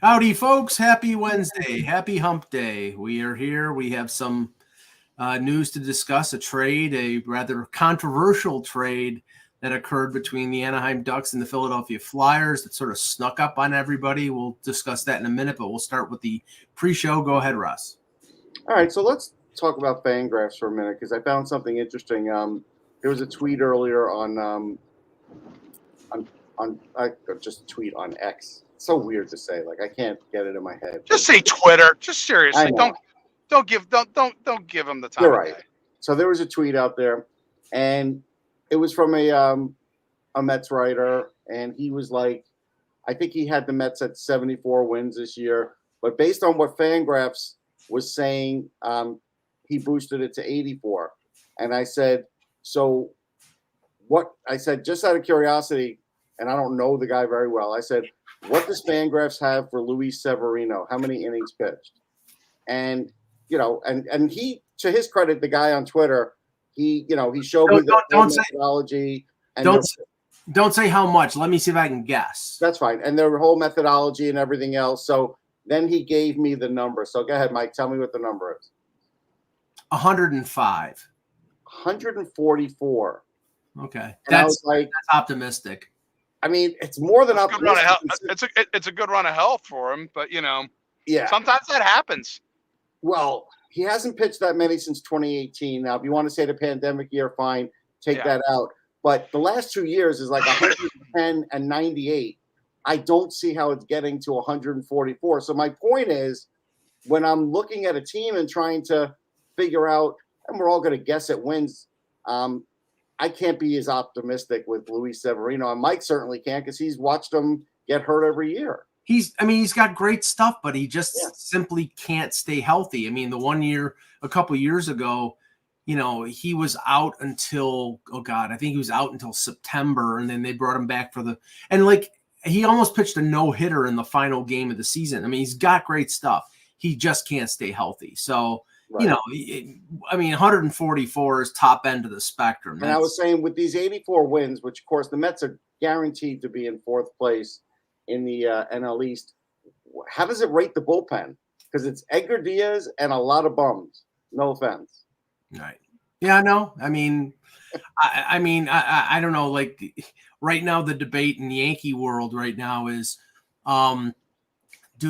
Howdy, folks. Happy Wednesday. Happy hump day. We are here. We have some news to discuss, a rather controversial trade that occurred between the Anaheim Ducks and the Philadelphia Flyers that sort of snuck up on everybody. We'll discuss that in a minute, but we'll start with the pre-show. Go ahead, Russ. All right, so let's talk about Fangraphs for a minute because I found something interesting. There was a tweet earlier on just a tweet on X. It's so weird to say, like I can't get it in my head. Just say Twitter. Just seriously, don't give them the time. You're right. So there was a tweet out there, and it was from a Mets writer, and he was like, I think he had the Mets at 74 wins this year, but based on what Fangraphs was saying, he boosted it to 84. And I said, so what? I said, just out of curiosity, and I don't know the guy very well, I said, what does Fangraphs have for Luis Severino? How many innings pitched? And, and he, to his credit, the guy on Twitter, he showed me the methodology. Don't say how much. Let me see if I can guess. That's fine. And their whole methodology and everything else. So then he gave me the number. So go ahead, Mike. Tell me what the number is. 105. 144. Okay. That's optimistic. I mean, it's more than optimistic. It's a good run of hell for him, but yeah, sometimes that happens. Well, he hasn't pitched that many since 2018. Now, if you want to say the pandemic year, fine, take that out. But the last 2 years is like 110 and 98. I don't see how it's getting to 144. So my point is, when I'm looking at a team and trying to figure out, and we're all going to guess at wins, I can't be as optimistic with Luis Severino, and Mike certainly can't because he's watched him get hurt every year. He's got great stuff, but he just simply can't stay healthy. I mean, the 1 year, a couple of years ago, he was out until, I think he was out until September, and then they brought him back he almost pitched a no-hitter in the final game of the season. I mean, he's got great stuff. He just can't stay healthy. So, right. 144 is top end of the spectrum. And I was saying with these 84 wins, which, of course, the Mets are guaranteed to be in fourth place in the NL East, how does it rate the bullpen? Because it's Edgar Diaz and a lot of bums. No offense. Right. Yeah, no. I mean, I don't know. Like right now, the debate in the Yankee world right now is, do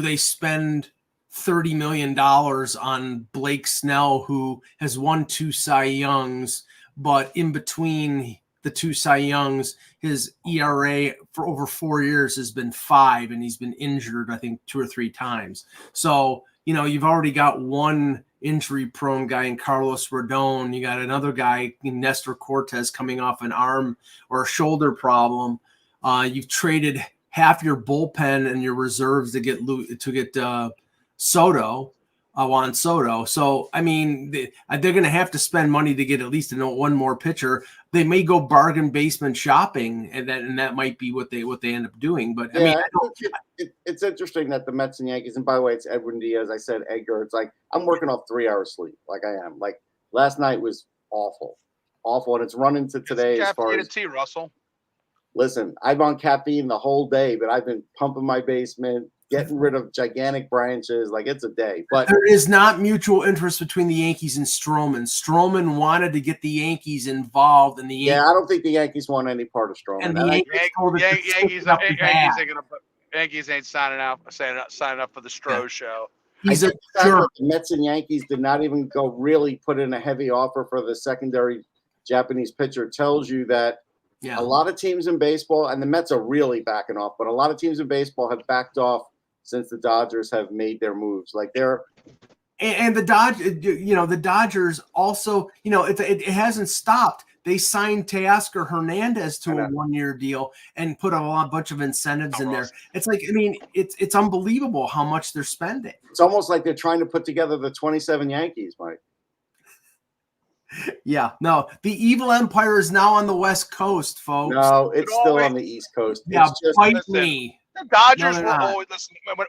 they spend $30 million on Blake Snell, who has won 2 Cy Youngs, but in between the 2 Cy Youngs, his ERA for over 4 years has been 5, and he's been injured, I think, 2 or 3 times. So, you've already got one injury-prone guy in Carlos Rodon. You got another guy, Nestor Cortez, coming off an arm or a shoulder problem. You've traded half your bullpen and your reserves to get Juan Soto. So, I mean, they're going to have to spend money to get at least one more pitcher. They may go bargain basement shopping, and that might be what they end up doing. But it's interesting that the Mets and Yankees, and by the way, it's Edwin Diaz. I said Edgar. It's like I'm working off 3 hours sleep, like I am. Like last night was awful, and it's running to today. As far as tea, Russell. Listen, I'm on caffeine the whole day, but I've been pumping my basement, getting rid of gigantic branches. Like it's a day. But there is not mutual interest between the Yankees and Stroman. Stroman wanted to get the Yankees involved, and I don't think the Yankees want any part of Stroman. And Yankees ain't signing up for the Stroh show. He's a jerk. The Mets and Yankees did not even put in a heavy offer for the secondary Japanese pitcher. Tells you that a lot of teams in baseball, and the Mets are really backing off, but a lot of teams in baseball have backed off since the Dodgers have made their moves. Like the Dodgers also, it hasn't stopped. They signed Teoscar Hernandez to a 1-year deal and put a bunch of incentives in there. It's like, I mean, it's unbelievable how much they're spending. It's almost like they're trying to put together the 27 Yankees, Mike. Yeah, no, the evil empire is now on the West Coast, folks. No, it's still on the East Coast. Yeah, fight me. The Dodgers were always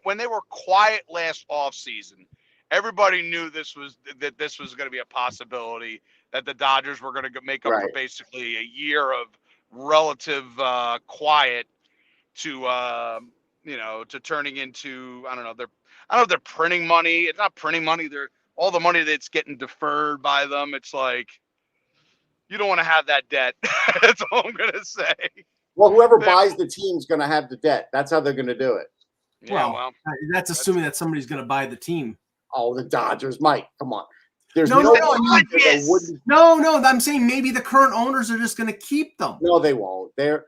when they were quiet last offseason. Everybody knew this was going to be a possibility, that the Dodgers were going to make up for basically a year of relative quiet to to turning into, I don't know if they're printing money. It's not printing money. They're all the money that's getting deferred by them. It's like, you don't want to have that debt. That's all I'm gonna say. Well, whoever buys the team's going to have the debt. That's how they're going to do it. Yeah, well, that's assuming that somebody's going to buy the team. Oh, the Dodgers, Mike, come on. There's No, no. I'm saying maybe the current owners are just going to keep them. No, they won't. They're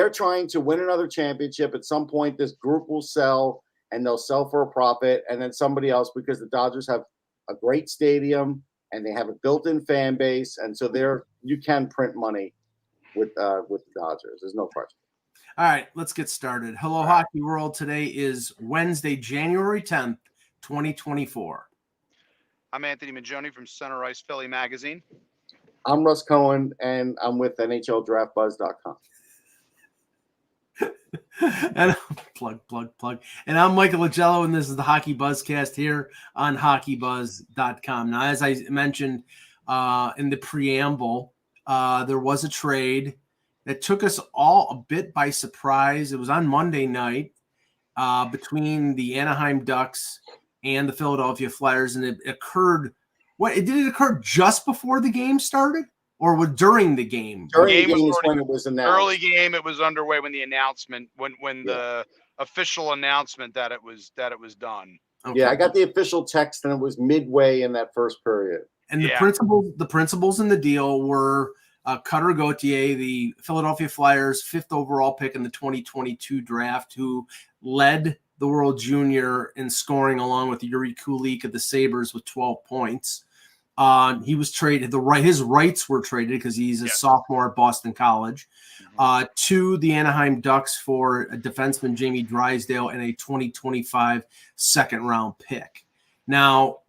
trying to win another championship. At some point, this group will sell, and they'll sell for a profit, and then somebody else, because the Dodgers have a great stadium and they have a built-in fan base, and so you can print money with the Dodgers. There's no question. All right, let's get started. Hello, Hockey World. Today is Wednesday, January 10th, 2024. I'm Anthony Majoni from Center Ice Philly Magazine. I'm Russ Cohen, and I'm with NHLDraftBuzz.com. And plug. And I'm Michael Lagello, and this is the Hockey Buzzcast here on HockeyBuzz.com. Now, as I mentioned in the preamble, there was a trade that took us all a bit by surprise. It was on Monday night between the Anaheim Ducks and the Philadelphia Flyers, and it occurred. Did it occur just before the game started, or during the game? During the game is when it was announced. Early game, it was underway when the announcement, when the official announcement that it was done. Okay. Yeah, I got the official text, and it was midway in that first period. And the principals in the deal were Cutter Gauthier, the Philadelphia Flyers' 5th overall pick in the 2022 draft, who led the World Junior in scoring along with Yuri Kulik of the Sabres with 12 points. He was traded. His rights were traded because he's a sophomore at Boston College to the Anaheim Ducks for a defenseman, Jamie Drysdale, and a 2025 second-round pick. Now,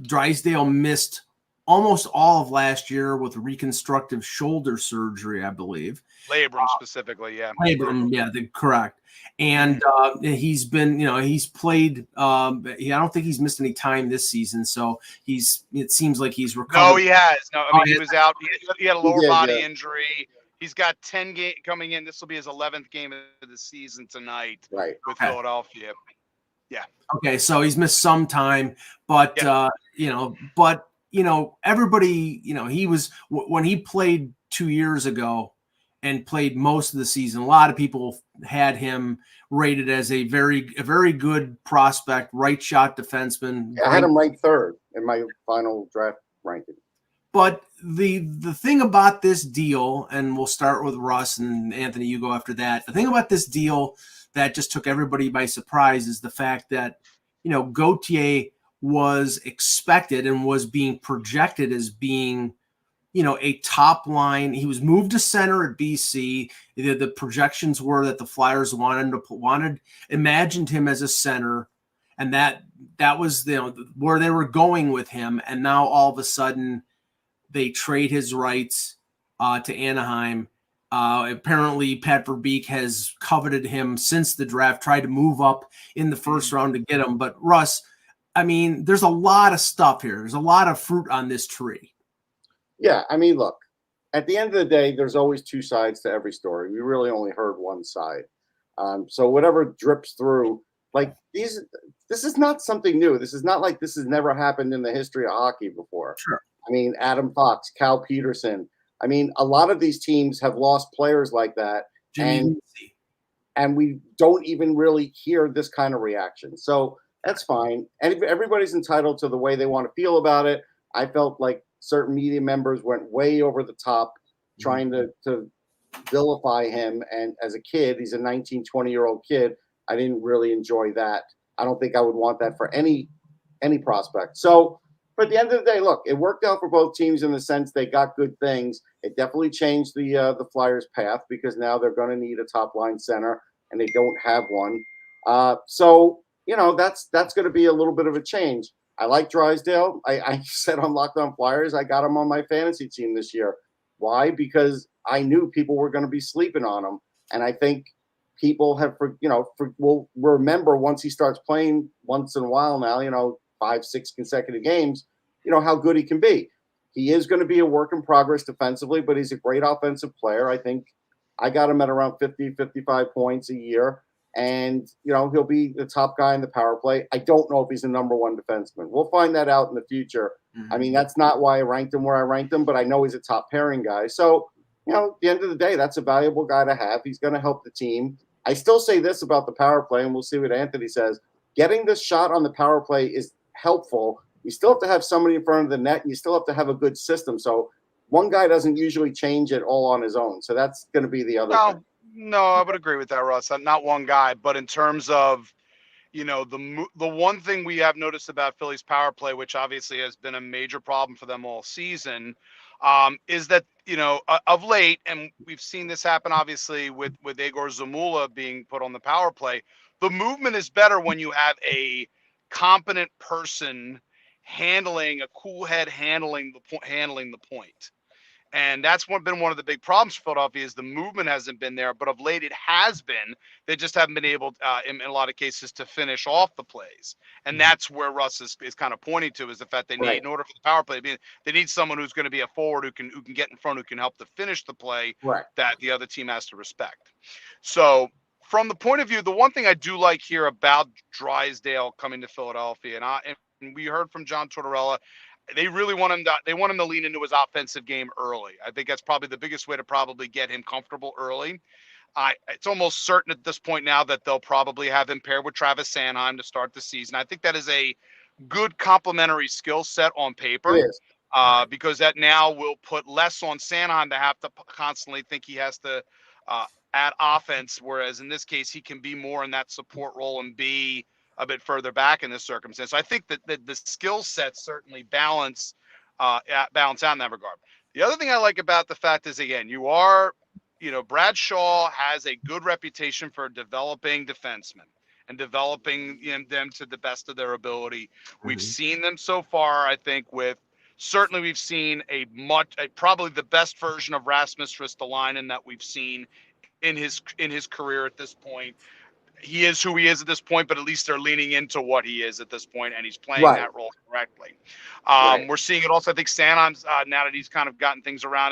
Drysdale missed almost all of last year with reconstructive shoulder surgery, I believe. Labrum specifically, yeah. Labrum, yeah, correct. And he's been, he's played. I don't think he's missed any time this season, so it seems like he's recovered. No, he has. No, I mean, he was out. He had a lower body injury. He's got 10 games coming in. This will be his 11th game of the season tonight with Philadelphia. Yeah. Okay, so he's missed some time, but everybody, he was, when he played 2 years ago and played most of the season, a lot of people had him rated as a very good prospect, right shot defenseman. I had him ranked 3rd in my final draft ranking. But the thing about this deal, and we'll start with Russ, and Anthony, you go after that. The thing about this deal that just took everybody by surprise is the fact that, Gauthier was expected and was being projected as being, a top line. He was moved to center at BC. The projections were that the Flyers imagined him as a center, and that was where they were going with him. And now all of a sudden they trade his rights to Anaheim. Apparently Pat Verbeek has coveted him since the draft, tried to move up in the first round to get him. But Russ, I mean, there's a lot of stuff here. There's a lot of fruit on this tree. Yeah, I mean, look, at the end of the day, there's always two sides to every story. We really only heard one side. So whatever drips through, like this is not something new. This is not like this has never happened in the history of hockey before. Sure. I mean, Adam Fox, Cal Peterson. I mean, a lot of these teams have lost players like that. And we don't even really hear this kind of reaction. So that's fine. And everybody's entitled to the way they want to feel about it. I felt like certain media members went way over the top trying to vilify him. And as a kid, he's a 19, 20-year-old kid. I didn't really enjoy that. I don't think I would want that for any prospect. So, but at the end of the day, look, it worked out for both teams in the sense they got good things. It definitely changed the Flyers' path because now they're going to need a top-line center, and they don't have one. So, that's going to be a little bit of a change. I like Drysdale. I said on Locked On Flyers, I got him on my fantasy team this year. Why? Because I knew people were going to be sleeping on him, and I think people will remember once he starts playing once in a while now, 5-6 consecutive games, how good he can be. He is going to be a work in progress defensively, but he's a great offensive player. I think I got him at around 50, 55 points a year. and he'll be the top guy in the power play. I don't know if he's the number one defenseman. We'll find that out in the future. Mm-hmm. I mean, that's not why I ranked him where I ranked him, but I know he's a top pairing guy. So, at the end of the day, that's a valuable guy to have. He's going to help the team. I still say this about the power play, and we'll see what Anthony says. Getting this shot on the power play is helpful. You still have to have somebody in front of the net, and you still have to have a good system. So one guy doesn't usually change it all on his own. So that's going to be the other thing. No, I would agree with that, Russ. Not one guy, but in terms of, the one thing we have noticed about Philly's power play, which obviously has been a major problem for them all season, is that, of late, and we've seen this happen obviously with Egor Zamula being put on the power play, the movement is better when you have a competent person handling, a cool head handling the point. And that's been one of the big problems for Philadelphia is the movement hasn't been there, but of late it has been. They just haven't been able, in a lot of cases, to finish off the plays. And that's where Russ is kind of pointing to is the fact they need, in order for the power play, they need someone who's going to be a forward who can get in front, who can help to finish the play that the other team has to respect. So from the point of view, the one thing I do like here about Drysdale coming to Philadelphia, and we heard from John Tortorella, they really want him to lean into his offensive game early. I think that's probably the biggest way to probably get him comfortable early. It's almost certain at this point now that they'll probably have him paired with Travis Sanheim to start the season. I think that is a good complementary skill set on paper, because that now will put less on Sanheim to have to constantly think he has to add offense, whereas in this case he can be more in that support role and be a bit further back in this circumstance. So I think that the skill sets certainly balance out in that regard. The other thing I like about the fact is, again, Brad Shaw has a good reputation for developing defensemen and developing them to the best of their ability. Mm-hmm. We've seen them so far, I think, certainly we've seen probably the best version of Rasmus Ristolainen that we've seen in his career at this point. He is who he is at this point, but at least they're leaning into what he is at this point, and he's playing that role correctly. We're seeing it also. I think Sanheim's, now that he's kind of gotten things around,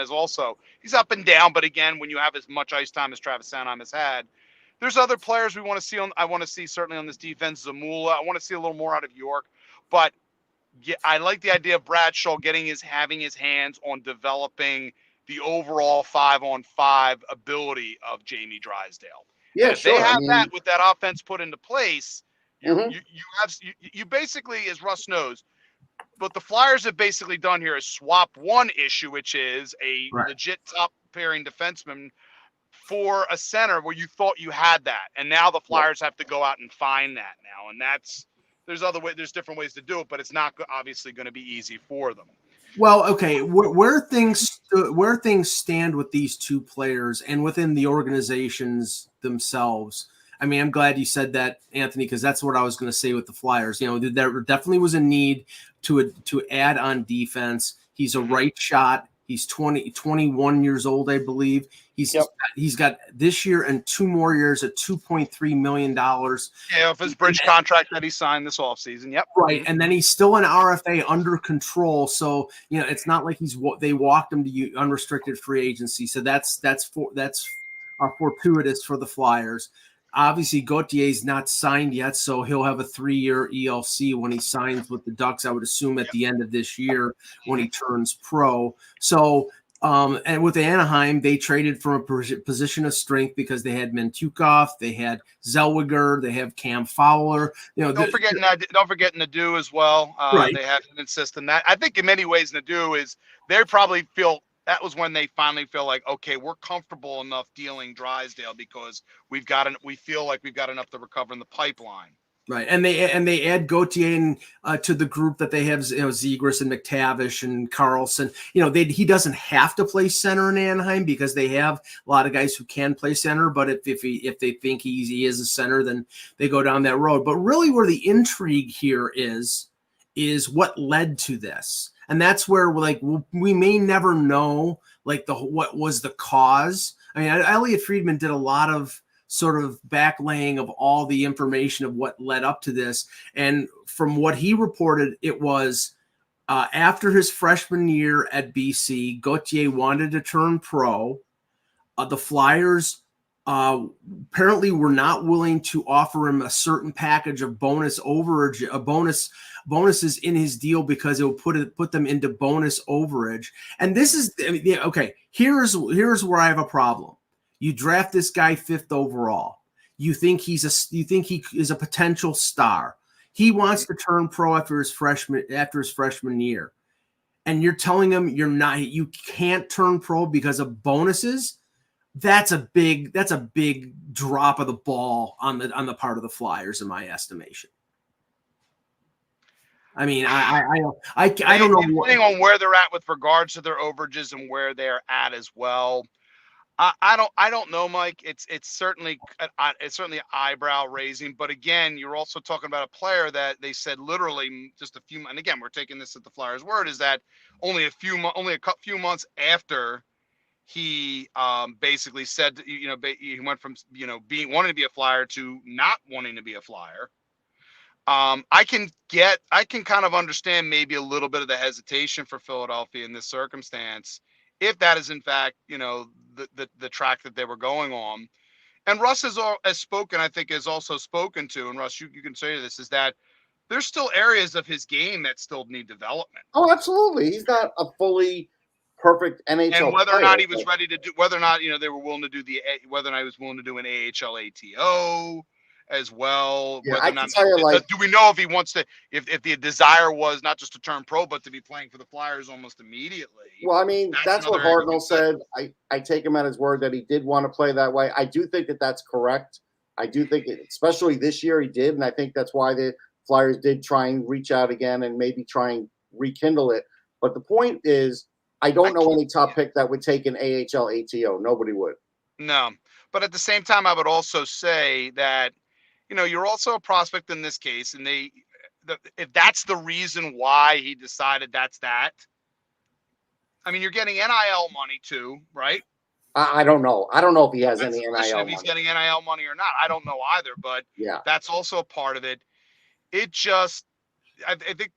he's up and down. But again, when you have as much ice time as Travis Sanheim has had, there's other players we want to see I want to see certainly on this defense. Zamula, I want to see a little more out of York. But yeah, I like the idea of Bradshaw having his hands on developing the overall 5-on-5 ability of Jamie Drysdale. Yeah, if they have that with that offense put into place, you basically, as Russ knows, what the Flyers have basically done here is swap one issue, which is a legit top pairing defenseman, for a center where you thought you had that, and now the Flyers have to go out and find that now, and there's different ways to do it, but it's not obviously going to be easy for them. Well, okay, where things stand with these two players and within the organizations themselves. I mean, I'm glad you said that, Anthony, because that's what I was going to say with the Flyers. There definitely was a need to add on defense. He's a right shot. He's 21 years old, I believe. He's got this year and 2 more years at $2.3 million. Yeah, of his bridge contract that he signed this offseason. Yep. Right, and then he's still an RFA under control, so it's not like they walked him to unrestricted free agency. So that's fortuitous for the Flyers. Obviously, Gautier's not signed yet, so he'll have a 3-year ELC when he signs with the Ducks, I would assume, at the end of this year when he turns pro. So, and with Anaheim, they traded from a position of strength because they had Mantukov, they had Zellweger, they have Cam Fowler. Don't forget Nadeau as well. They have to insist on that. I think in many ways, Nadeau they probably feel that was when they finally feel like, okay, we're comfortable enough dealing Drysdale because we feel like we've got enough to recover in the pipeline. Right, and they add Gauthier to the group that they have, Zegras and McTavish and Carlson. He doesn't have to play center in Anaheim because they have a lot of guys who can play center. But if they think he is a center, then they go down that road. But really, where the intrigue here is what led to this. And that's where we may never know what was the cause. I mean, Elliot Friedman did a lot of sort of backlaying of all the information of what led up to this. And from what he reported, it was after his freshman year at BC, Gauthier wanted to turn pro. The Flyers apparently were not willing to offer him a certain package of bonuses in his deal because it will put them into bonus overage. And this is, I mean, yeah, okay. Here's where I have a problem. You draft this guy 5th overall. You think he is a potential star. He wants to turn pro after his freshman year, and you're telling him you can't turn pro because of bonuses. That's a big drop of the ball on the part of the Flyers, in my estimation. I mean, I don't know. Depending on where they're at with regards to their overages and where they're at as well. I don't know, Mike. It's certainly eyebrow raising. But again, you're also talking about a player that they said literally just a few. And again, we're taking this at the Flyers' word, is that only a few months after he basically said, he went from wanting to be a Flyer to not wanting to be a Flyer. I can kind of understand maybe a little bit of the hesitation for Philadelphia in this circumstance, if that is in fact, the track that they were going on. And Russ has spoken, I think, has also spoken to, and Russ, you can say this, is that there's still areas of his game that still need development. Oh, absolutely. He's not a fully perfect NHL and whether player, or not he was ready to do, whether or not they were willing to do whether or not he was willing to do an AHL ATO as well. Yeah, whether I or not, can tell you, do we know if he wants to, if the desire was not just to turn pro, but to be playing for the Flyers almost immediately? Well, I mean, that's what Hartnell said. I take him at his word that he did want to play that way. I do think that that's correct. I do think, especially this year, he did, and I think that's why the Flyers did try and reach out again and maybe try and rekindle it. But the point is, I don't know any top pick that would take an AHL ATO. Nobody would. No. But at the same time, I would also say that, you're also a prospect in this case. And if that's the reason why he decided that's that, I mean, you're getting NIL money too, right? I don't know. I don't know if he has any NIL money. If he's getting NIL money or not, I don't know either. But yeah, that's also a part of it. It just, I think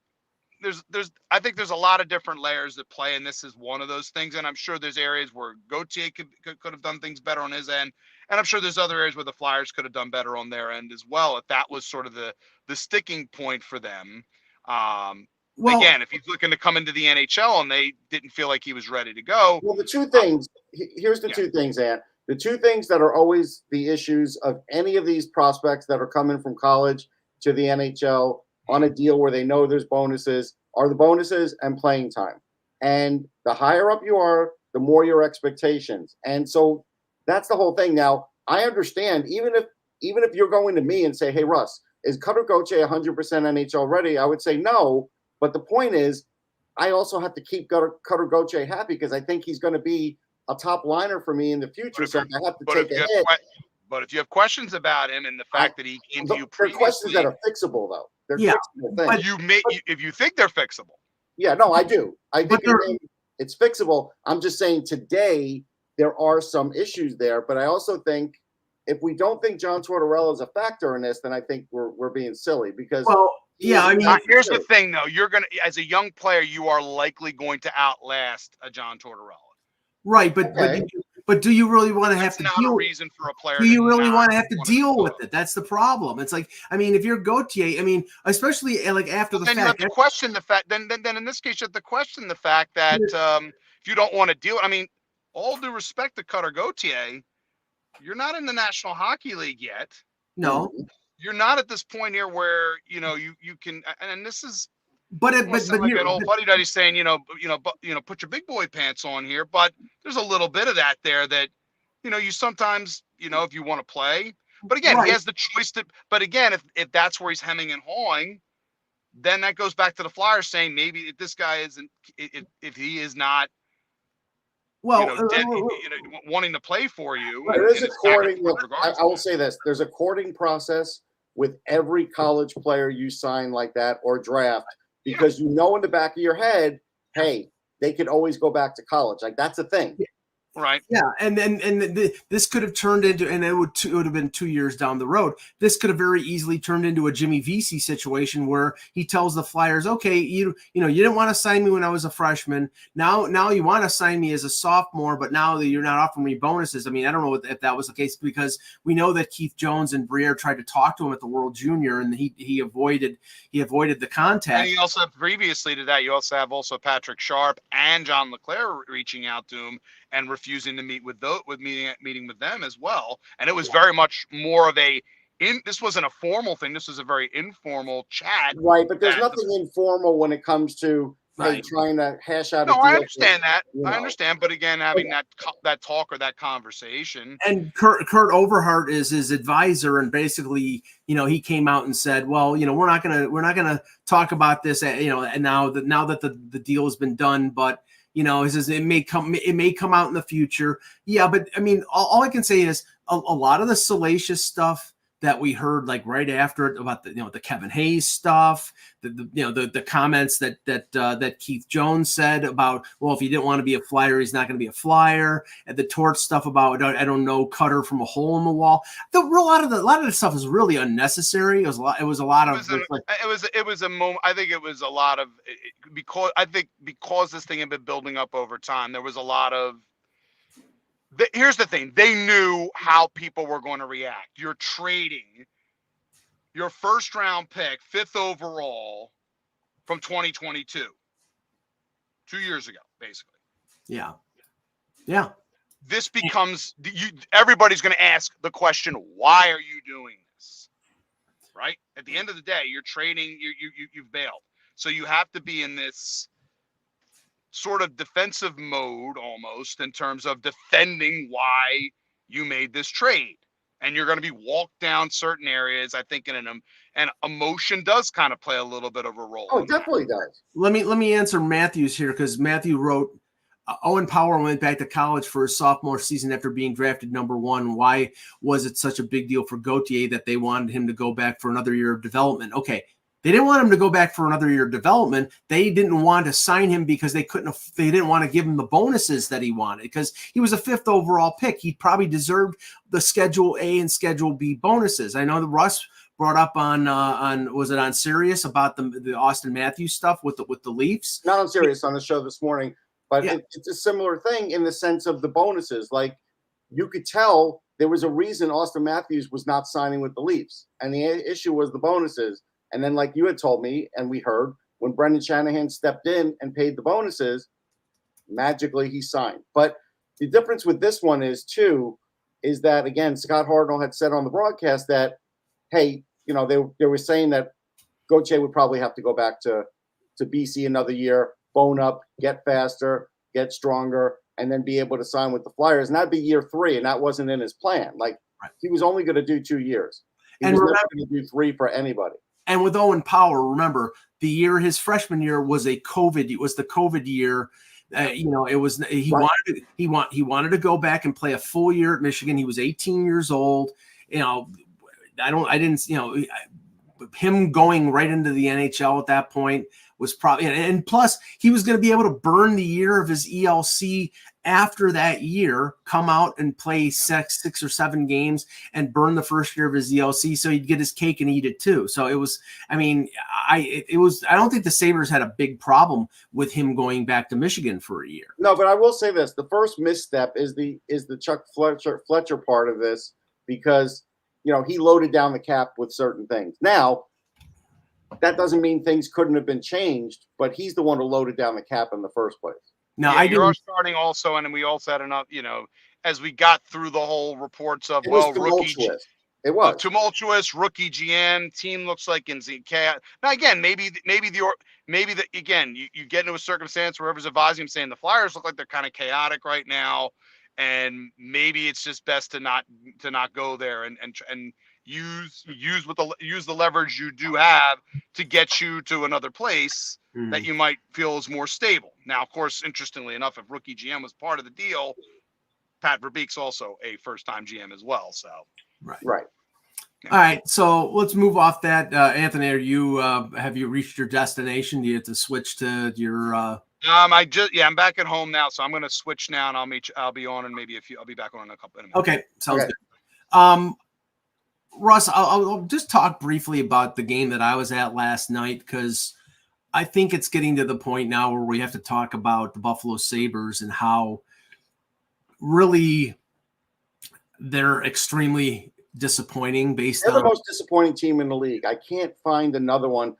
there's a lot of different layers that play, and this is one of those things. And I'm sure there's areas where Gauthier could have done things better on his end, and I'm sure there's other areas where the Flyers could have done better on their end as well, if that was sort of the sticking point for them. Well, again, if he's looking to come into the NHL and they didn't feel like he was ready to go. Well, the two things here's the two things, Ant. The two things that are always the issues of any of these prospects that are coming from college to the NHL on a deal where they know there's bonuses are the bonuses and playing time. And the higher up you are, the more your expectations. And so that's the whole thing. Now, I understand, even if you're going to me and say, hey, Russ, is Cutter Gauthier 100% NHL ready? I would say no. But the point is, I also have to keep Cutter Gauthier happy because I think he's going to be a top liner for me in the future. So I have to take a hit. But if you have questions about him and the fact that he came to you previously, they're questions that are fixable, though. They're fixable things. If you think they're fixable. Yeah, no, I do. I think it's fixable. I'm just saying today there are some issues there, but I also think if we don't think John Tortorella is a factor in this, then I think we're being silly because. Well, yeah, I mean, here's the thing, though. You're gonna, as a young player, you are likely going to outlast a John Tortorella. Right, but do you really want to have to deal? Reason for a player. Do you really want to have to deal with it? That's the problem. It's like, I mean, if you're Gauthier, I mean, especially like after the fact, you have to question the fact. Then in this case, you have to question the fact that if you don't want to deal, I mean, all due respect to Cutter Gauthier, you're not in the National Hockey League yet. No. You're not at this point here where you can, and this is, but like an old buddy that he's saying, put your big boy pants on here. But there's a little bit of that there that, you sometimes, if you want to play. But again, he has the choice to. But again, if that's where he's hemming and hawing, then that goes back to the Flyers saying maybe if this guy isn't, if he is not. Wanting to play for you. There is a courting. I will say this: there's a courting process with every college player you sign like that or draft, because in the back of your head, hey, they could always go back to college. Like that's a thing. Right. Yeah, and this could have turned into, and it would have been 2 years down the road. This could have very easily turned into a Jimmy Vesey situation where he tells the Flyers, "Okay, you didn't want to sign me when I was a freshman. Now you want to sign me as a sophomore, but now that you're not offering me bonuses." I mean, I don't know if that was the case, because we know that Keith Jones and Briere tried to talk to him at the World Junior, and he avoided the contact. And you also have, previously to that, you also have Patrick Sharp and John LeClaire reaching out to him and refusing to meet with meeting with them as well. And it was very much more of this wasn't a formal thing. This was a very informal chat. Right, but there's nothing informal when it comes to trying to hash out a deal. I understand that. I understand, but again, having that talk or that conversation. And Kurt Overhart is his advisor, and basically, he came out and said, "Well, we're not gonna talk about this, and now that the deal has been done, but." He says it may come out in the future. Yeah, but I mean, all I can say is a lot of the salacious stuff that we heard like right after it about the Kevin Hayes stuff, the comments that Keith Jones said about, well, if he didn't want to be a Flyer, he's not going to be a Flyer, and the Torts stuff about I don't know Cutter from a hole in the wall. A lot of the stuff is really unnecessary. It was a lot of it was a moment. I think it was a lot of because this thing had been building up over time. There was a lot of. Here's the thing. They knew how people were going to react. You're trading your first round pick, 5th overall from 2022, 2 years ago, basically. Yeah. Yeah. This becomes everybody's going to ask the question, why are you doing this? Right? At the end of the day, you're trading, you've bailed. So you have to be in this sort of defensive mode almost in terms of defending why you made this trade. And you're going to be walked down certain areas, I think, and emotion does kind of play a little bit of a role. Oh, it definitely does. Let me answer Matthews here, because Matthew wrote, Owen Power went back to college for his sophomore season after being drafted number 1. Why was it such a big deal for Gauthier that they wanted him to go back for another year of development? Okay. They didn't want him to go back for another year of development. They didn't want to sign him because they didn't want to give him the bonuses that he wanted, because he was a 5th overall pick. He probably deserved the Schedule A and Schedule B bonuses. I know that Russ brought up on was it on Sirius about the Austin Matthews stuff with the Leafs? Not on Sirius, on the show this morning, but it's a similar thing in the sense of the bonuses. Like, you could tell there was a reason Austin Matthews was not signing with the Leafs, and the issue was the bonuses. And then, like you had told me, and we heard, when Brendan Shanahan stepped in and paid the bonuses, magically he signed. But the difference with this one is that, again, Scott Hartnell had said on the broadcast that, hey, they were saying that Gauthier would probably have to go back to BC another year, bone up, get faster, get stronger, and then be able to sign with the Flyers. And that'd be year 3, and that wasn't in his plan. Like, he was only going to do 2 years. He was never going to do 3 for anybody. And with Owen Power, remember, his freshman year was the COVID year. He wanted to go back and play a full year at Michigan. He was 18 years old. Him going right into the NHL at that point was probably, and plus he was going to be able to burn the year of his ELC after that year, come out and play 6 or 7 games and burn the first year of his ELC, so he'd get his cake and eat it too. So it was, I don't think the Sabres had a big problem with him going back to Michigan for a year. No, but I will say this: the first misstep is the Chuck Fletcher part of this, because he loaded down the cap with certain things. Now, that doesn't mean things couldn't have been changed, but he's the one who loaded down the cap in the first place. No, you're starting also, and we also had enough, as we got through the whole reports of, it was tumultuous rookie GM team looks like in chaos. Now again, maybe again you get into a circumstance where whoever's advising him saying the Flyers look like they're kind of chaotic right now, and maybe it's just best to not go there and use the leverage you do have to get you to another place that you might feel is more stable. Now, of course, interestingly enough, if rookie GM was part of the deal, Pat Verbeek's also a first-time GM as well. So right. All right, so let's move off that. Anthony, have you reached your destination? Do you have to switch to your I'm back at home now, so I'm gonna switch now, and I'll be on, and maybe I'll be back on in a minute. Okay, sounds good. Russ, I'll just talk briefly about the game that I was at last night, because I think it's getting to the point now where we have to talk about the Buffalo Sabres and how really they're extremely disappointing They're the most disappointing team in the league. I can't find another one.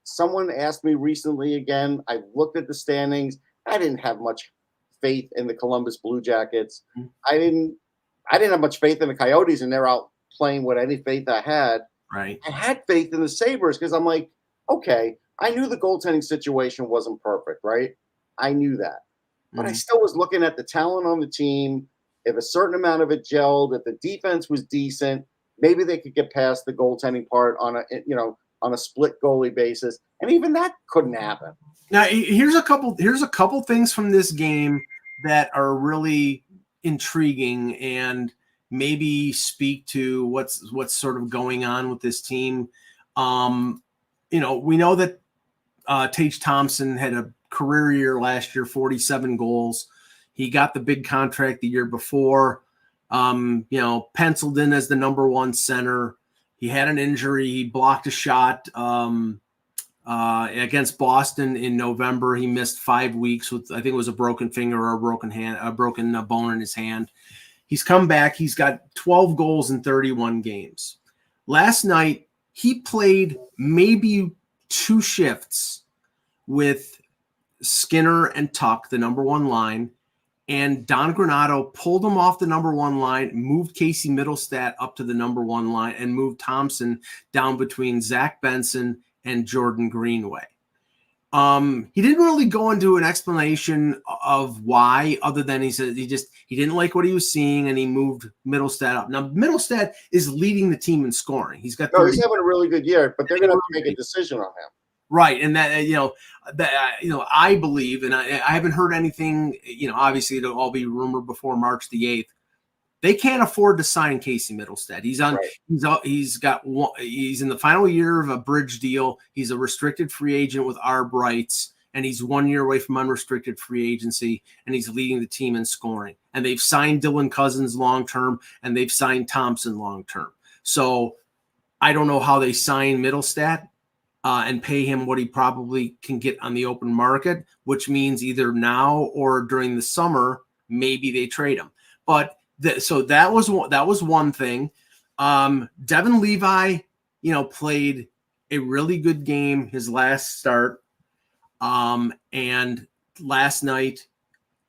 Someone asked me recently again. I looked at the standings. I didn't have much faith in the Columbus Blue Jackets. Mm-hmm. I didn't have much faith in the Coyotes, and they're out playing with any faith I had. Right. I had faith in the Sabres because I'm like, okay, I knew the goaltending situation wasn't perfect, right? I knew that. But I still was looking at the talent on the team. If a certain amount of it gelled, if the defense was decent, maybe they could get past the goaltending part on a split goalie basis. And even that couldn't happen. Now, here's a couple things from this game that are really intriguing and maybe speak to what's sort of going on with this team. We know that Tage Thompson had a career year last year, 47 goals. He got the big contract the year before, penciled in as the number one center. He had an injury. He blocked a shot against Boston in November. He missed 5 weeks with, I think it was a broken finger or a broken bone in his hand. He's come back. He's got 12 goals in 31 games. Last night, he played maybe 2 shifts with Skinner and Tuck, the number one line, and Don Granato pulled him off the number one line, moved Casey Middlestat up to the number one line, and moved Thompson down between Zach Benson and Jordan Greenway. He didn't really go into an explanation of why, other than he said he didn't like what he was seeing, and he moved Middlestat up. Now, Middlestat is leading the team in scoring. He's having a really good year, but they're going to have to make a decision on him. Right, and that I believe, and I haven't heard anything. Obviously it'll all be rumored before March the 8th. They can't afford to sign Casey Middlestat. He's on. Right. He's in the final year of a bridge deal. He's a restricted free agent with arb rights, and he's 1 year away from unrestricted free agency. And he's leading the team in scoring. And they've signed Dylan Cousins long term, and they've signed Thompson long term. So I don't know how they sign Middlestat. And pay him what he probably can get on the open market, which means either now or during the summer, maybe they trade him. But so that was one thing. Devin Levi, played a really good game his last start. And last night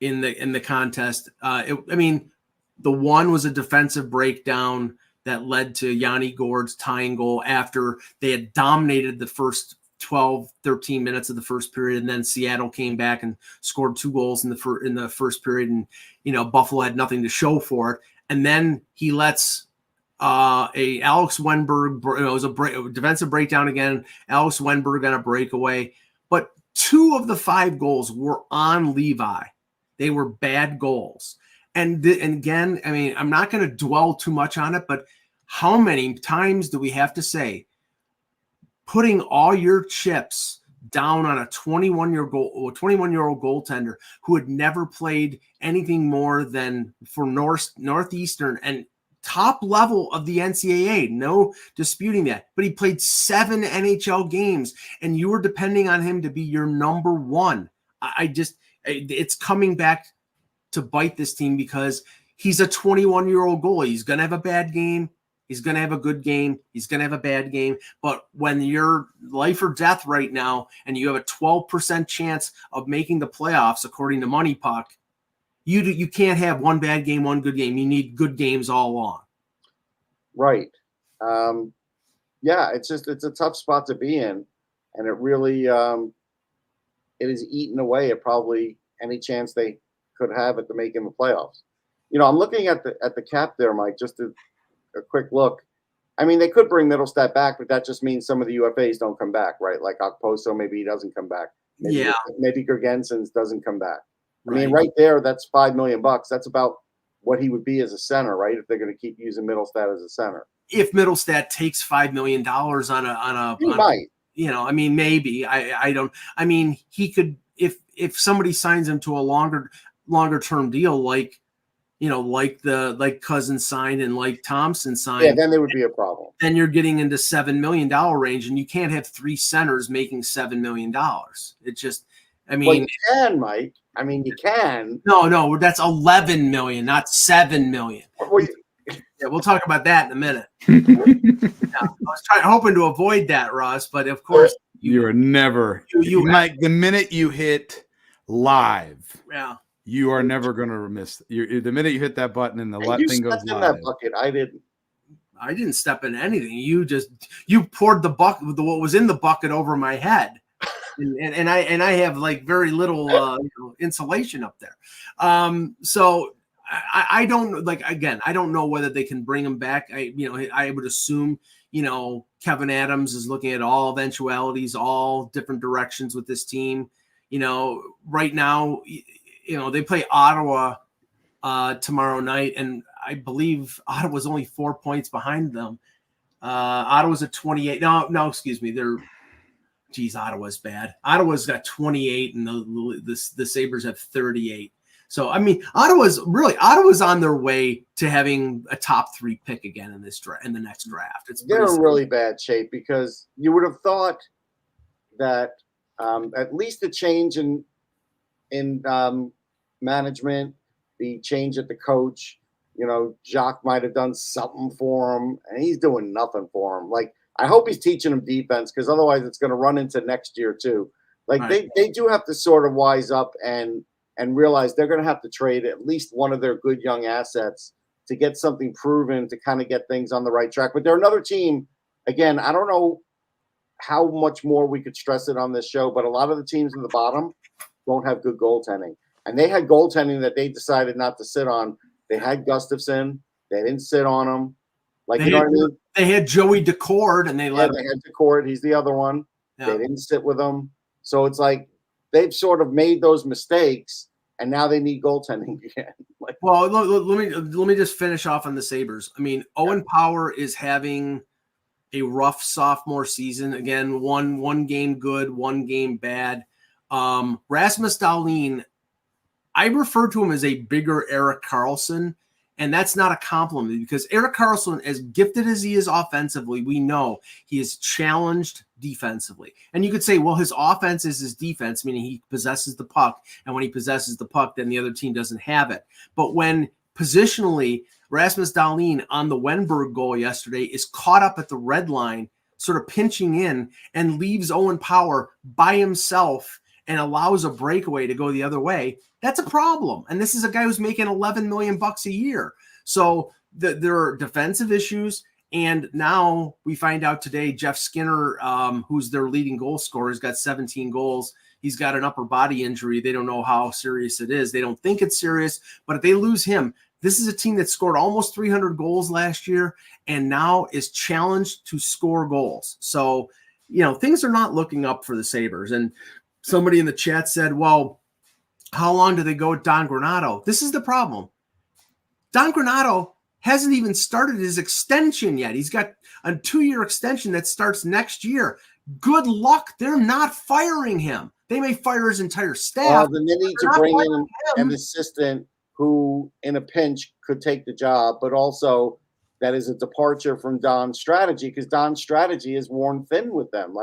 in the contest, the one was a defensive breakdown that led to Yanni Gourde's tying goal after they had dominated the first 12, 13 minutes of the first period. And then Seattle came back and scored 2 goals in the first period. And, Buffalo had nothing to show for it. And then he lets a Alex Wenberg, it was a defensive breakdown again, Alex Wenberg on a breakaway. But 2 of the 5 goals were on Levi. They were bad goals. And again, I'm not going to dwell too much on it, but how many times do we have to say putting all your chips down on a 21-year-old goaltender who had never played anything more than for Northeastern and top level of the NCAA? No disputing that. But he played 7 NHL games, and you were depending on him to be your number one. It's coming back to bite this team because he's a 21-year-old goalie. He's going to have a bad game. He's going to have a good game. He's going to have a bad game. But when you're life or death right now and you have a 12% chance of making the playoffs, according to Money Puck, you can't have one bad game, one good game. You need good games all along. Right. It's a tough spot to be in. And it really it is eaten away at probably any chance they could have at the making the playoffs. I'm looking at the cap there, Mike, just a quick look. They could bring Middlestat back, but that just means some of the UFAs don't come back, right? Like Okposo, maybe he doesn't come back. Maybe Gergensons doesn't come back. Right. Right there, that's $5 million. That's about what he would be as a center, right? If they're going to keep using Middlestat as a center. If Middlestat takes $5 million on he might. I mean, maybe I don't. I mean, he could if somebody signs him to a longer term deal, like like Cousins signed and like Thompson signed. Yeah, then there would be a problem. Then you're getting into $7 million range, and you can't have 3 centers making $7 million. It just, I mean, well, you can, Mike. I mean, you can. No, that's 11 million, not 7 million. Well, Yeah, we'll talk about that in a minute. I was hoping to avoid that, Ross, but of course you are never. Mike, the minute you hit live, you are never going to miss. The minute you hit that button and the thing goes live. In that bucket. I didn't step in anything. You poured the bucket with what was in the bucket over my head. And I have like very little insulation up there. So I don't again, I don't know whether they can bring him back. I would assume, Kevin Adams is looking at all eventualities, all different directions with this team. Right now, they play Ottawa tomorrow night, and I believe Ottawa's only 4 points behind them. Ottawa's at 28. No, excuse me. Ottawa's bad. Ottawa's got 28, and the Sabres have 38. So, I mean, Ottawa's on their way to having a top 3 pick again in the next draft. They're in really bad shape, because you would have thought that at least the change in management, the change at the coach, Jacques might have done something for him, and he's doing nothing for him. Like, I hope he's teaching him defense, because otherwise it's going to run into next year too. Like, right. They do have to sort of wise up and realize they're going to have to trade at least one of their good young assets to get something proven, to kind of get things on the right track. But they're another team. Again, I don't know how much more we could stress it on this show, but a lot of the teams in the bottom don't have good goaltending. And they had goaltending that they decided not to sit on. They had Gustafsson. They didn't sit on him. Like, what I mean? They had Joey Decord, and they had Decord. He's the other one. Yeah. They didn't sit with him. So it's like they've sort of made those mistakes, and now they need goaltending again. Well, let me just finish off on the Sabres. I mean, Owen Power is having a rough sophomore season. Again, one game good, one game bad. Rasmus Dahlin, I refer to him as a bigger Erik Karlsson, and that's not a compliment, because Erik Karlsson, as gifted as he is offensively, we know he is challenged defensively. And you could say, well, his offense is his defense, meaning he possesses the puck, and when he possesses the puck, then the other team doesn't have it. But when positionally, Rasmus Dahlin on the Wenberg goal yesterday is caught up at the red line, sort of pinching in, and leaves Owen Power by himself and allows a breakaway to go the other way, that's a problem. And this is a guy who's making $11 million a year. So there are defensive issues. And now we find out today, Jeff Skinner, who's their leading goal scorer, has got 17 goals. He's got an upper body injury. They don't know how serious it is. They don't think it's serious, but if they lose him, this is a team that scored almost 300 goals last year and now is challenged to score goals. So, things are not looking up for the Sabres. And somebody in the chat said, well, how long do they go with Don Granato? This is the problem. Don Granato hasn't even started his extension yet. He's got a 2-year extension that starts next year. Good luck. They're not firing him. They may fire his entire staff. Then they need to bring in an assistant who, in a pinch, could take the job, but also that is a departure from Don's strategy, because Don's strategy is worn thin with them.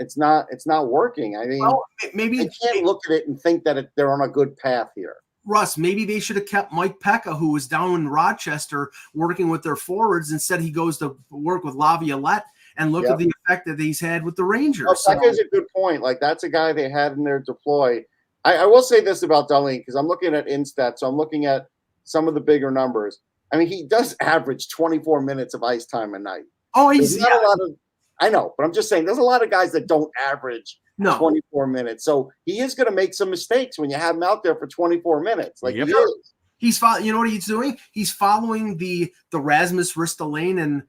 It's not working. I mean, maybe they can't look at it and think that they're on a good path here. Russ, maybe they should have kept Mike Pekka, who was down in Rochester working with their forwards. Instead, he goes to work with Laviolette and look at the effect that he's had with the Rangers. Pekka is a good point. That's a guy they had in their deploy. I will say this about Dahlin, because I'm looking at Instat, so I'm looking at some of the bigger numbers. I mean, he does average 24 minutes of ice time a night. Oh, he's not a lot of. I know, but I'm just saying there's a lot of guys that don't average 24 minutes. So he is going to make some mistakes when you have him out there for 24 minutes. He is. You know what he's doing? He's following the Rasmus Ristolainen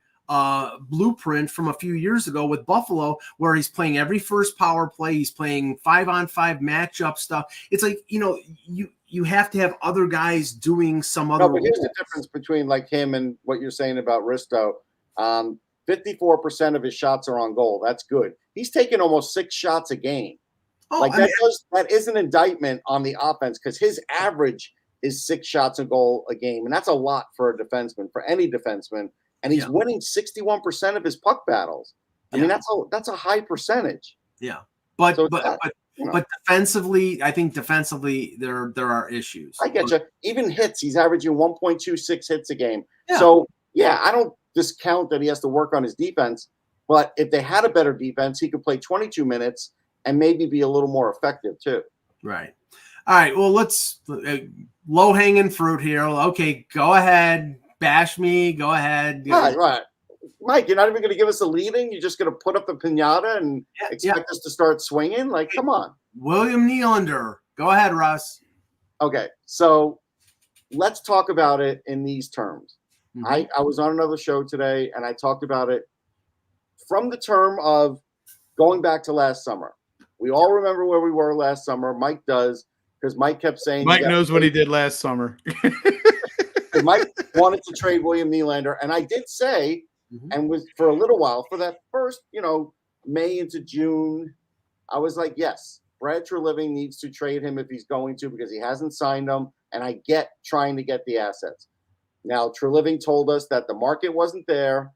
blueprint from a few years ago with Buffalo, where he's playing every first power play. He's playing 5-on-5 matchup stuff. It's like, you have to have other guys doing some other. No, but here's the difference between him and what you're saying about Risto. 54% of his shots are on goal. That's good. He's taking almost 6 shots a game. Oh, that is an indictment on the offense because his average is 6 shots a goal a game, and that's a lot for a defenseman, for any defenseman. And he's winning 61% of his puck battles. I mean, that's a high percentage. Yeah, but defensively, I think there are issues. I get you. Even hits, he's averaging 1.26 hits a game. Yeah. So I don't discount that he has to work on his defense. But if they had a better defense, he could play 22 minutes and maybe be a little more effective too. Right. All right. Well, let's low hanging fruit here. Okay, go ahead, bash me. Go ahead. Right. Mike, you're not even going to give us a leading. You're just going to put up the piñata and expect us to start swinging. Like, come on. William Nylander. Go ahead, Russ. Okay, so let's talk about it in these terms. Mm-hmm. I was on another show today, and I talked about it from the term of going back to last summer. We all remember where we were last summer. Mike does, because Mike kept saying Mike knows what he did last summer. Mike wanted to trade William Nylander, and I did say, and was for a little while, for that first, May into June, I was like, yes, Brad Treliving needs to trade him if he's going to, because he hasn't signed him, and I get trying to get the assets. Now, Treliving told us that the market wasn't there.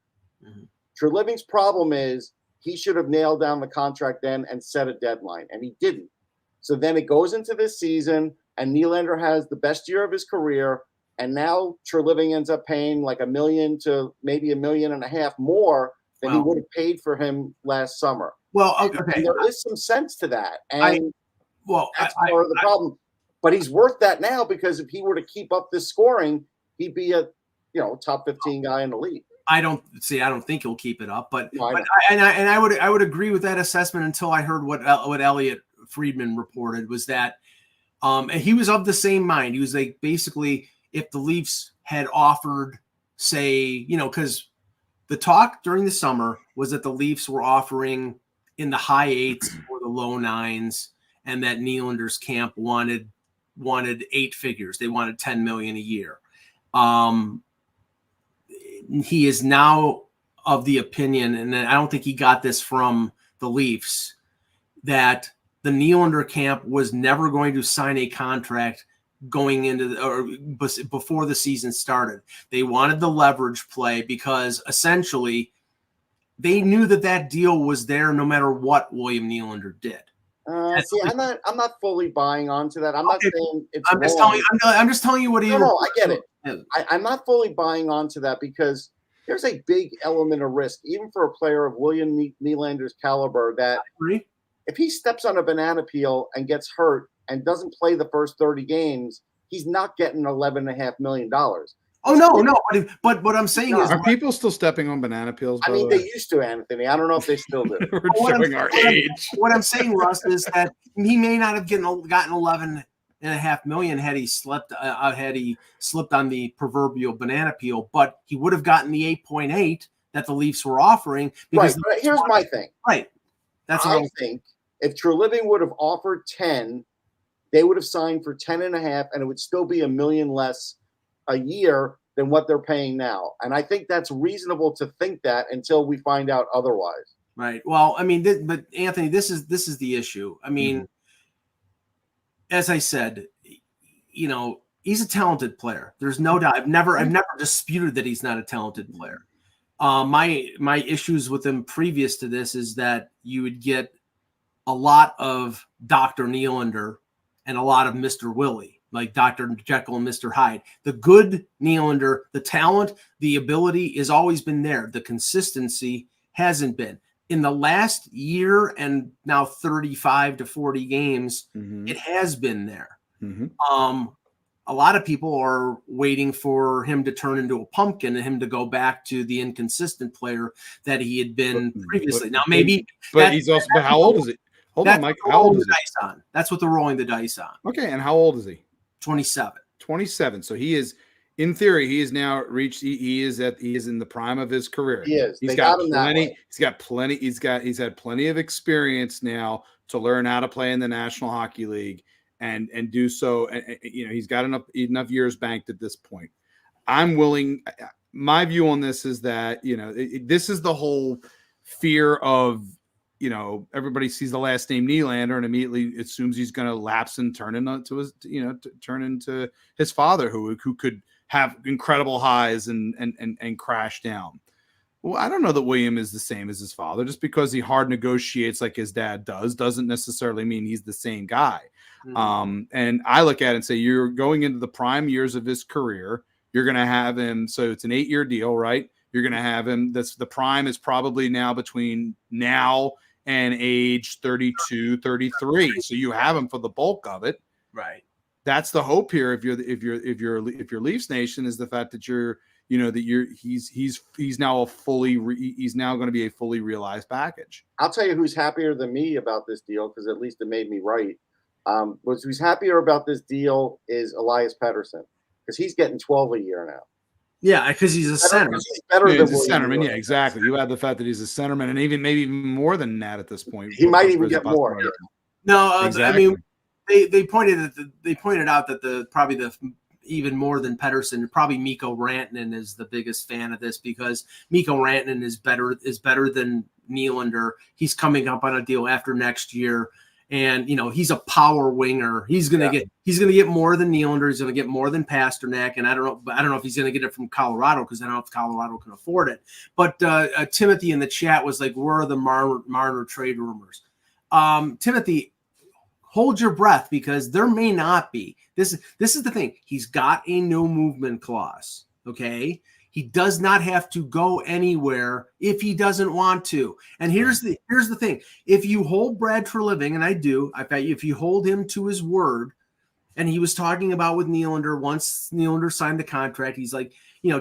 Mm-hmm. Treliving's problem is he should have nailed down the contract then and set a deadline, and he didn't. So then it goes into this season, and Nylander has the best year of his career, and now Treliving ends up paying like $1 million to maybe $1.5 million more than he would have paid for him last summer. Well, okay. And there is some sense to that, and that's part of the problem. But he's worth that now, because if he were to keep up this scoring, he'd be a top 15 guy in the league. I don't think he'll keep it up, but I would agree with that assessment until I heard what Elliot Friedman reported, was that he was of the same mind. He was like, basically, if the Leafs had offered, say, because the talk during the summer was that the Leafs were offering in the high 8s or the low 9s, and that Nylander's camp wanted 8 figures. They wanted $10 million a year. He is now of the opinion, and I don't think he got this from the Leafs, that the Nylander camp was never going to sign a contract going into or before the season started. They wanted the leverage play because essentially they knew that deal was there no matter what William Nylander did. I'm not fully buying onto that. I'm not saying it's I'm just telling you what he. No, I get it. I'm not fully buying onto that, because there's a big element of risk, even for a player of William Nylander's caliber, that if he steps on a banana peel and gets hurt and doesn't play the first 30 games, he's not getting $11.5 million. Oh, no. But what I'm saying is, are people still stepping on banana peels? I mean, they used to, Anthony. I don't know if they still do. We're showing our age. What I'm saying, Russ, is that he may not have gotten $11.5 million had he slipped on the proverbial banana peel, but he would have gotten the 8.8 that the Leafs were offering. Because right. But here's my thing. Right. I think if Treliving would have offered 10, they would have signed for 10.5, and it would still be $1 million less a year than what they're paying now. And I think that's reasonable to think that until we find out otherwise. Right. Well, I mean, but Anthony, this is the issue. I mean, as I said, he's a talented player. There's no doubt. I've never disputed that he's not a talented player. My issues with him previous to this is that you would get a lot of Dr. Nylander and a lot of Mr. Willie, like Dr. Jekyll and Mr. Hyde. The good Nylander, the talent, the ability has always been there. The consistency hasn't been. In the last year and now 35 to 40 games, it has been there. A lot of people are waiting for him to turn into a pumpkin and him to go back to the inconsistent player that he had been previously. Now, maybe. But he's also. But how old is he? Hold on, Mike. How old is he? That's what they're rolling the dice on. Okay, and how old is he? 27. 27. So he is, in theory, he has now reached. He is in the prime of his career. He is. He's got plenty. He's had plenty of experience now to learn how to play in the National Hockey League and do so. And, he's got enough years banked at this point. I'm willing. my view on this is that, this is the whole fear of, everybody sees the last name Nylander and immediately assumes he's going to lapse and turn into his, turn into his father, who could have incredible highs and crash down. Well, I don't know that William is the same as his father. Just because he hard negotiates like his dad doesn't necessarily mean he's the same guy. Mm-hmm. And I look at it and say, you're going into the prime years of his career. You're going to have him. So it's an 8-year deal, right? You're going to have him. The prime is probably now between now and age 32, 33. So you have him for the bulk of it. Right. That's the hope here. If you're Leafs Nation, is the fact that he's now he's now going to be a fully realized package. I'll tell you who's happier than me about this deal, because at least it made me right. Who's happier about this deal is Elias Pettersson, because he's getting 12 a year now. Yeah, because he's a centerman. He's better than he's a centerman. Yeah, exactly. You add the fact that he's a centerman, and maybe even more than that at this point. He might even get more. Yeah. No, exactly. I mean, they pointed out that probably the even more than Pettersson, probably Mikko Rantanen is the biggest fan of this, because Mikko Rantanen is better than Nylander. He's coming up on a deal after next year, and he's a power winger. He's gonna get more than Nylander. He's gonna get more than Pasternak, and I don't know if he's gonna get it from Colorado, because I don't know if Colorado can afford it. But Timothy in the chat was like, "Where are the Marner trade rumors?" Timothy, hold your breath, because there may not be. This is the thing. He's got a no movement clause. Okay. He does not have to go anywhere if he doesn't want to. And here's the thing. If you hold Brad Treliving, and I do, I bet you, if you hold him to his word, and he was talking about with Nylander, once Nylander signed the contract, he's like,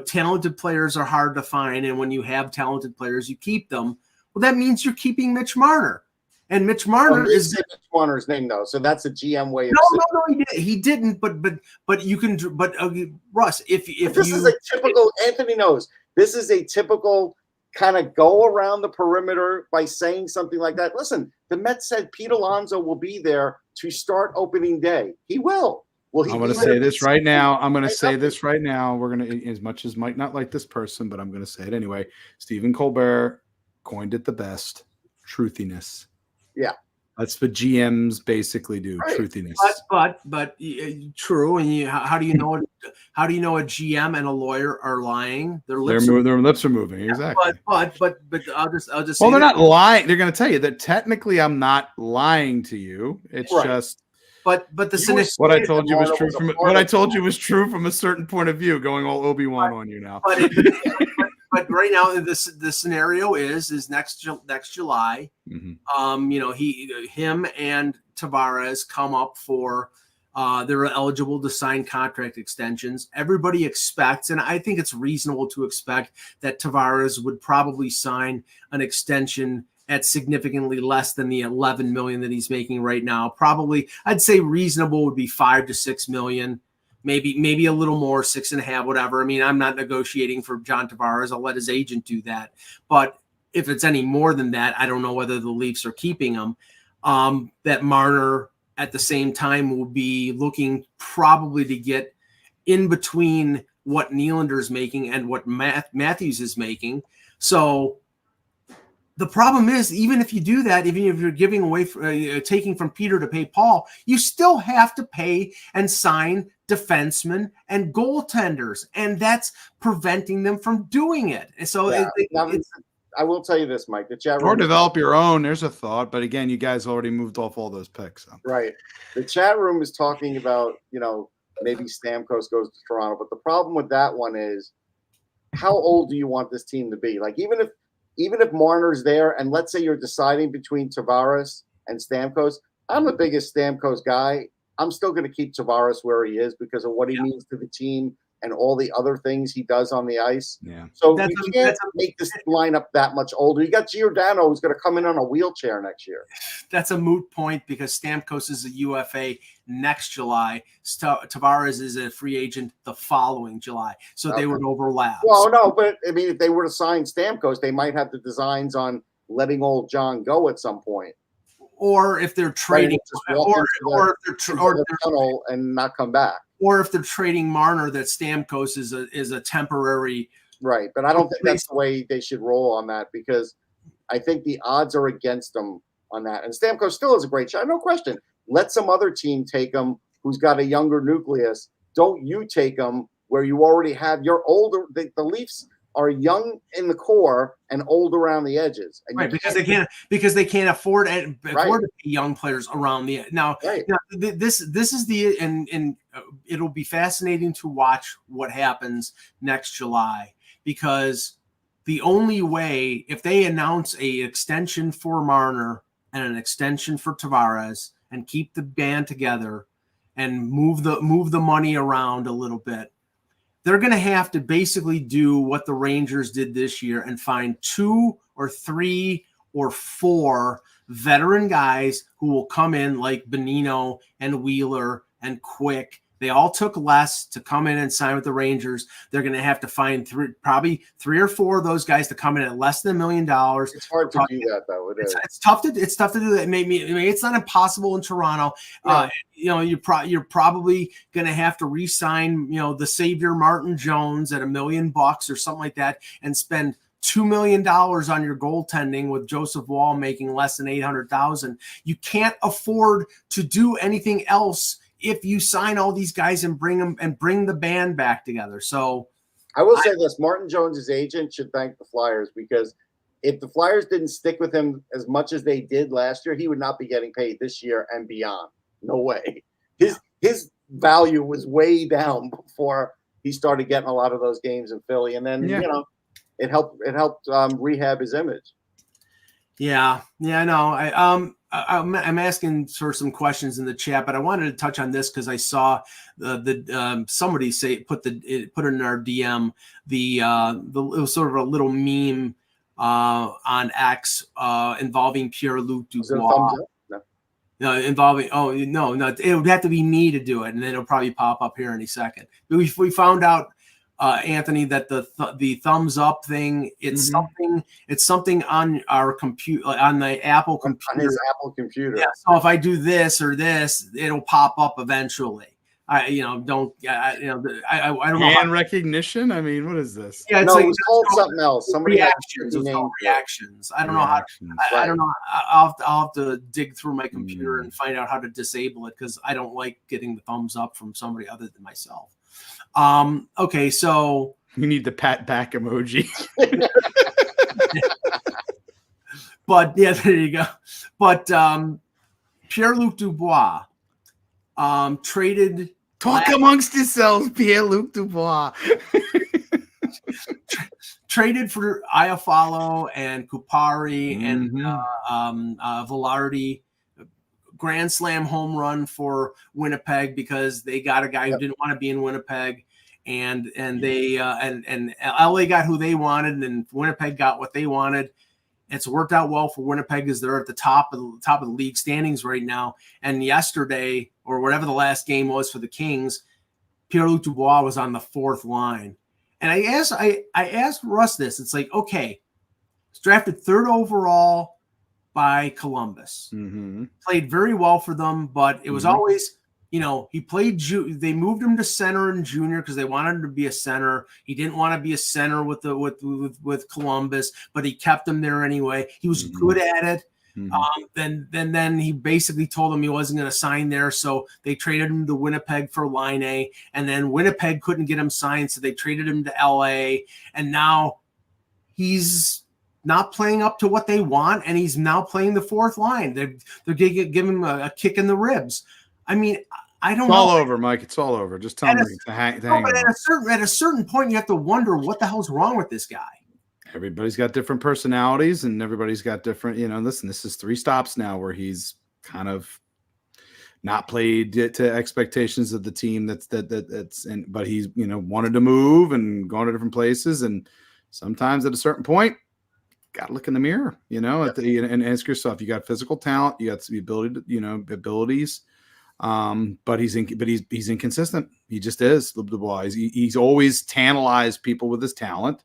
talented players are hard to find. And when you have talented players, you keep them. Well, that means you're keeping Mitch Marner. And Mitch Marner is Mitch Marner's name, though, so that's a GM way of no, he didn't. But you can. But Russ, if this is a typical, Anthony knows, this is a typical kind of go around the perimeter by saying something like that. Listen, the Mets said Pete Alonso will be there to start opening day. He will. Well, I'm going to say this right now. We're going to, as much as Mike not like this person, but I'm going to say it anyway. Stephen Colbert coined it the best: truthiness. Yeah, that's what GMs basically do. Right. Truthiness. But true. And how do you know? How do you know a GM and a lawyer are lying? Their lips are moving. Exactly. But I'll just. Well, they're not lying. They're going to tell you that technically I'm not lying to you. It's just. But what I told you was true was true from a certain point of view. Going all Obi-Wan on you now. But right now, the scenario is next July. Mm-hmm. Him and Tavares come up for they're eligible to sign contract extensions. Everybody expects, and I think it's reasonable to expect, that Tavares would probably sign an extension at significantly less than the $11 million that he's making right now. Probably, I'd say reasonable would be $5 to $6 million. Maybe a little more, 6.5, whatever. I mean, I'm not negotiating for John Tavares. I'll let his agent do that. But if it's any more than that, I don't know whether the Leafs are keeping him. That Marner at the same time will be looking probably to get in between what Nylander's making and what Matthews is making. So the problem is, even if you do that, even if you're giving away, taking from Peter to pay Paul, you still have to pay and sign defensemen and goaltenders, and that's preventing them from doing it. And so I will tell you this, Mike. The chat room, or develop your own. There's a thought, but again, you guys already moved off all those picks. So. Right. The chat room is talking about, maybe Stamkos goes to Toronto, but the problem with that one is, how old do you want this team to be? Like, even if Marner's there, and let's say you're deciding between Tavares and Stamkos, I'm the biggest Stamkos guy. I'm still going to keep Tavares where he is because of what he means to the team and all the other things he does on the ice. Yeah. So we can't make this lineup that much older. You got Giordano, who's going to come in on a wheelchair next year. That's a moot point because Stamkos is a UFA next July. Tavares is a free agent the following July. So they would overlap. Well, no, but I mean, if they were to sign Stamkos, they might have the designs on letting old John go at some point. Or if they're trading, or and not come back. Or if they're trading Marner, that Stamkos is a temporary Right, but I don't think that's the way they should roll on that, because I think the odds are against them on that. And Stamkos still is a great shot, no question. Let some other team take him who's got a younger nucleus. Don't you take him where you already have your older. The Leafs are young in the core and old around the edges, and right, because they can't afford to pay young players around the now. Right. Now this is the and it'll be fascinating to watch what happens next July, because the only way, if they announce a extension for Marner and an extension for Tavares and keep the band together and move the money around a little bit, they're going to have to basically do what the Rangers did this year and find 2 or 3 or 4 veteran guys who will come in, like Bonino and Wheeler and Quick. They all took less to come in and sign with the Rangers. They're going to have to find probably 3 or 4 of those guys to come in at less than $1 million. It's hard to do that, though. It's tough to do that. Maybe it's not impossible in Toronto. Yeah. You're probably going to have to re-sign, the savior Martin Jones at $1 million or something like that, and spend $2 million on your goaltending, with Joseph Wall making less than $800,000. You can't afford to do anything else if you sign all these guys and bring the band back together. So I will say this: Martin Jones's agent should thank the Flyers, because if the Flyers didn't stick with him as much as they did last year, he would not be getting paid this year and beyond. No way. His value was way down before he started getting a lot of those games in Philly, and then it helped rehab his image. Yeah, no, I'm asking for some questions in the chat, but I wanted to touch on this because I saw somebody put it in our DM. It was sort of a little meme on X involving Pierre-Luc Dubois. No, involving no, it would have to be me to do it, and then it'll probably pop up here any second. We found out, Anthony, that the thumbs up thing, it's something on our computer, on the Apple computer. On his Apple computer. Yeah. So if I do this or this, it'll pop up eventually. I don't know. Hand recognition. I mean, what is this? Yeah, it's called something else. Somebody reactions. It's called reactions. I don't know how. I don't know. I'll have to dig through my computer and find out how to disable it, because I don't like getting the thumbs up from somebody other than myself. Okay, so you need the pat back emoji. But yeah, there you go. But Pierre-Luc Dubois traded. Talk amongst yourselves, Pierre-Luc Dubois. Traded for Iafallo and Kupari and Velarde. Grand slam home run for Winnipeg, because they got a guy who didn't want to be in Winnipeg, and they and LA got who they wanted, and Winnipeg got what they wanted. It's worked out well for Winnipeg, as they're at the top of the league standings right now. And yesterday, or whatever the last game was for the Kings, Pierre-Luc Dubois was on the 4th line. And I asked Russ this. It's like, okay, he's drafted 3rd overall by Columbus. Played very well for them, but it was always, he played. They moved him to center in junior because they wanted him to be a center. He didn't want to be a center with Columbus, but he kept him there anyway. He was good at it. Then he basically told him he wasn't going to sign there, so they traded him to Winnipeg for Line, and then Winnipeg couldn't get him signed, so they traded him to LA, and now he's not playing up to what they want, and he's now playing the 4th line. They're giving him a kick in the ribs. I mean, I don't know. It's all over, Mike. It's all over. Just tell me to hang but at a certain point, you have to wonder what the hell's wrong with this guy. Everybody's got different personalities, and everybody's got different, listen, this is 3 stops now where he's kind of not played to expectations of the team but he's, wanted to move and gone to different places. And sometimes at a certain point, got to look in the mirror, and ask yourself, you got physical talent, you got the ability to, abilities. But he's inconsistent. He just is. Dubois. He's always tantalized people with his talent.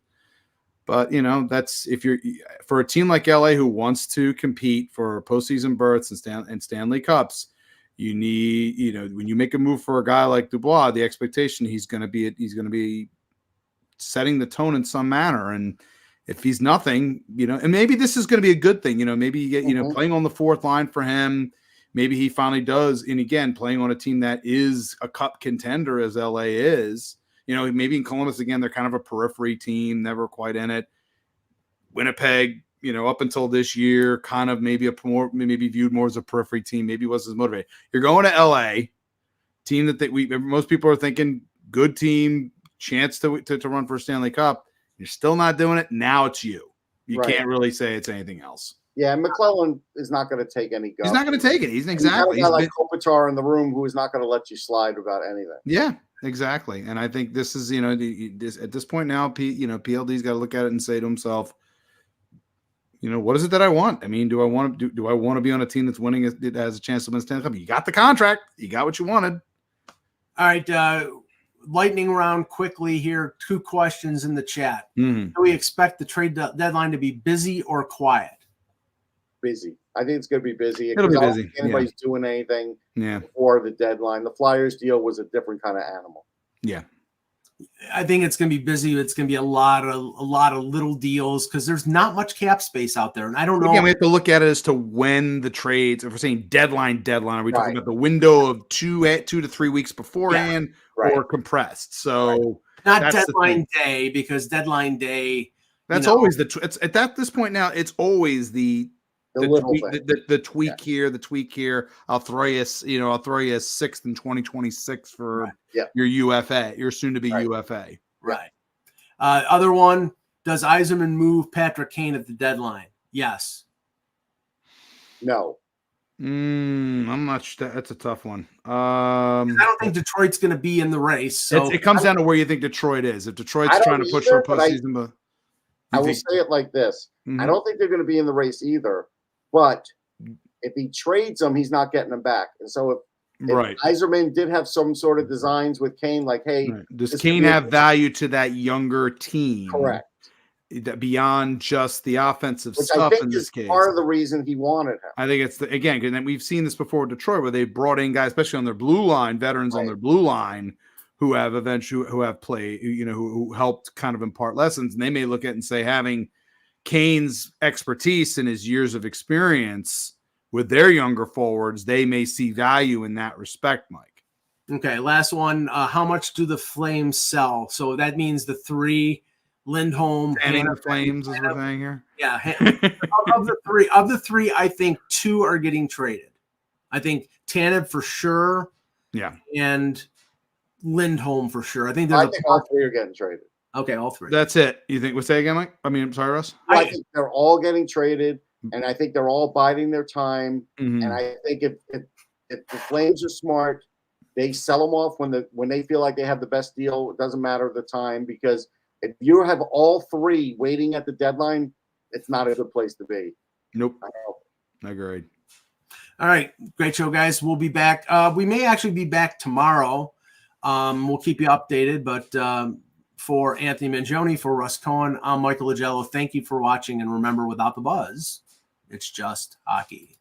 But that's, if you're for a team like LA who wants to compete for postseason berths and Stanley Cups, you need, when you make a move for a guy like Dubois, the expectation he's going to be setting the tone in some manner. And if he's nothing, and maybe this is going to be a good thing, maybe you get, playing on the fourth line for him, maybe he finally does. And again, playing on a team that is a cup contender as LA is, maybe in Columbus, again, they're kind of a periphery team, never quite in it. Winnipeg, up until this year, kind of maybe viewed more as a periphery team, maybe wasn't as motivated. You're going to LA, team that most people are thinking good team, chance to run for a Stanley Cup. You're still not doing it. Now it's you. You can't really say it's anything else. Yeah, McClellan is not going to take any guff. He's not going to take it. He's exactly. He's like Kopitar in the room who is not going to let you slide about anything. Yeah, exactly. And I think this is, at this point now, PLD's got to look at it and say to himself, what is it that I want? I mean, do I want to be on a team that's winning? It has a chance to win Stanley Cup. You got the contract. You got what you wanted. All right. Lightning round quickly here. 2 questions in the chat. Mm-hmm. Do we expect the trade deadline to be busy or quiet? Busy. I think it's going to be busy. It'll be busy. I don't think anybody's doing anything before the deadline. The Flyers deal was a different kind of animal. Yeah. I think it's going to be busy. It's going to be a lot of little deals because there's not much cap space out there. And I don't know. Again, we have to look at it as to when the trades, if we're saying deadline, are we talking about the window of 2 to 3 weeks beforehand or compressed? So not deadline day, because deadline day. That's always it's at this point now, it's always the tweak here, the tweak here. I'll throw you a 6th in 2026 for your UFA, your soon to be UFA. Right. Other one, does Yzerman move Patrick Kane at the deadline? Yes. No. I'm not sure. That's a tough one. I don't think Detroit's going to be in the race. So it comes down to where you think Detroit is. If Detroit's trying to push for a postseason, I will say it like this. I don't think they're going to be in the race either. But if he trades them, he's not getting them back. And so if Yzerman did have some sort of designs with Kane, like, hey, does Kane have value to that younger team? Correct. Beyond just the offensive Which stuff I think in this is case. Part of the reason he wanted him. I think it's again, and we've seen this before with Detroit, where they brought in guys, especially on their blue line, veterans on their blue line, who have played, who helped kind of impart lessons. And they may look at it and say, having Kane's expertise and his years of experience with their younger forwards, they may see value in that respect, Mike. Okay, last one. How much do the Flames sell? So that means the 3, Lindholm, and the Flames, as we're saying here. Yeah, of the three, I think 2 are getting traded. I think Tanev for sure. Yeah, and Lindholm for sure. I think all 3 are getting traded. Okay, all 3. That's it. You think? Say again, Mike? I mean, I'm sorry, Russ. I think they're all getting traded, and I think they're all biding their time. Mm-hmm. And I think if the Flames are smart, they sell them off when they feel like they have the best deal. It doesn't matter the time, because if you have all 3 waiting at the deadline, it's not a good place to be. Nope. Agreed. All right. Great show, guys. We'll be back. We may actually be back tomorrow. We'll keep you updated, but for Anthony Mangione, for Russ Cohen, I'm Michael Agello. Thank you for watching. And remember, without the buzz, it's just hockey.